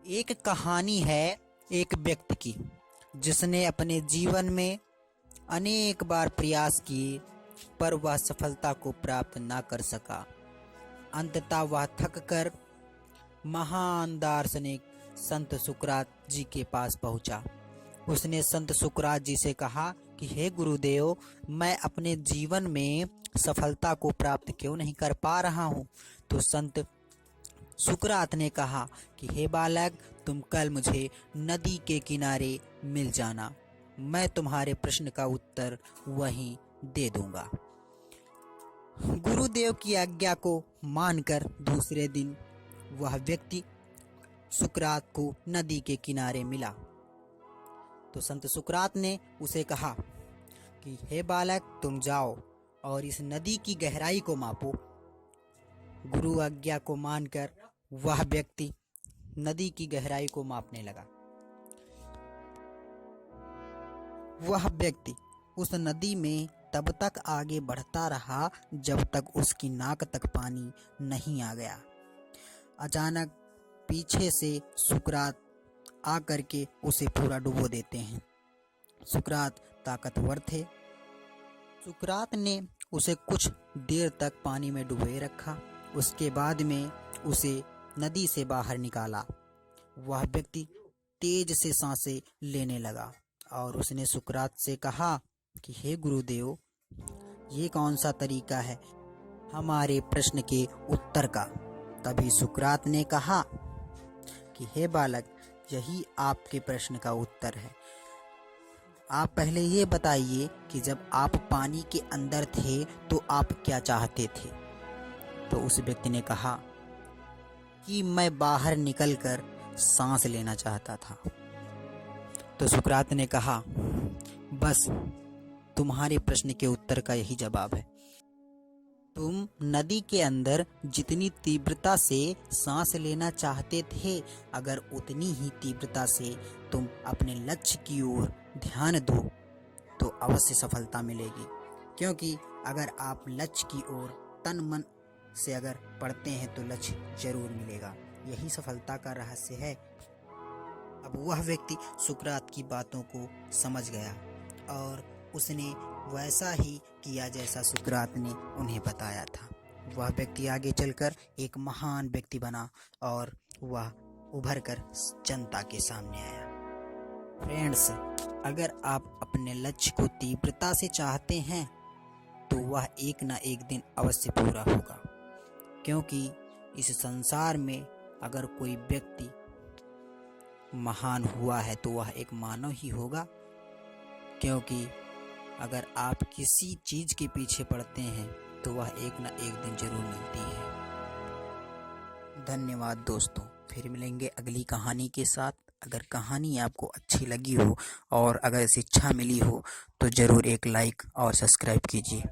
एक कहानी है एक व्यक्ति की जिसने अपने जीवन में अनेक बार प्रयास किए पर वह सफलता को प्राप्त ना कर सका। अंततः वह थक कर महान दार्शनिक संत सुकरात जी के पास पहुंचा। उसने संत सुकरात जी से कहा कि हे गुरुदेव, मैं अपने जीवन में सफलता को प्राप्त क्यों नहीं कर पा रहा हूँ। तो संत सुकरात ने कहा कि हे बालक, तुम कल मुझे नदी के किनारे मिल जाना, मैं तुम्हारे प्रश्न का उत्तर वहीं दे दूंगा। गुरुदेव की आज्ञा को मानकर दूसरे दिन वह व्यक्ति सुकरात को नदी के किनारे मिला। तो संत सुकरात ने उसे कहा कि हे बालक, तुम जाओ और इस नदी की गहराई को मापो। गुरु आज्ञा को मानकर वह व्यक्ति नदी की गहराई को मापने लगा। वह व्यक्ति उस नदी में तब तक आगे बढ़ता रहा जब तक उसकी नाक तक पानी नहीं आ गया। अचानक पीछे से सुकरात आकर के उसे पूरा डुबो देते हैं। सुकरात ताकतवर थे। सुकरात ने उसे कुछ देर तक पानी में डुबोए रखा। उसके बाद में उसे नदी से बाहर निकाला। वह व्यक्ति तेज से सांसें लेने लगा और उसने सुकरात से कहा कि हे गुरुदेव, ये कौन सा तरीका है हमारे प्रश्न के उत्तर का। तभी सुकरात ने कहा कि हे बालक, यही आपके प्रश्न का उत्तर है। आप पहले ये बताइए कि जब आप पानी के अंदर थे तो आप क्या चाहते थे। तो उस व्यक्ति ने कहा कि मैं बाहर निकलकर सांस लेना चाहता था। तो सुकरात ने कहा, बस तुम्हारे प्रश्न के उत्तर का यही जवाब है। तुम नदी के अंदर जितनी तीव्रता से सांस लेना चाहते थे, अगर उतनी ही तीव्रता से तुम अपने लक्ष्य की ओर ध्यान दो तो अवश्य सफलता मिलेगी। क्योंकि अगर आप लक्ष्य की ओर तन मन से अगर पढ़ते हैं तो लक्ष्य जरूर मिलेगा। यही सफलता का रहस्य है। अब वह व्यक्ति सुकरात की बातों को समझ गया और उसने वैसा ही किया जैसा सुकरात ने उन्हें बताया था। वह व्यक्ति आगे चलकर एक महान व्यक्ति बना और वह उभर कर जनता के सामने आया। फ्रेंड्स, अगर आप अपने लक्ष्य को तीव्रता से चाहते हैं तो वह एक ना एक दिन अवश्य पूरा होगा। क्योंकि इस संसार में अगर कोई व्यक्ति महान हुआ है तो वह एक मानव ही होगा। क्योंकि अगर आप किसी चीज के पीछे पड़ते हैं तो वह एक ना एक दिन जरूर मिलती है। धन्यवाद दोस्तों, फिर मिलेंगे अगली कहानी के साथ। अगर कहानी आपको अच्छी लगी हो और अगर शिक्षा मिली हो तो जरूर एक लाइक और सब्सक्राइब कीजिए।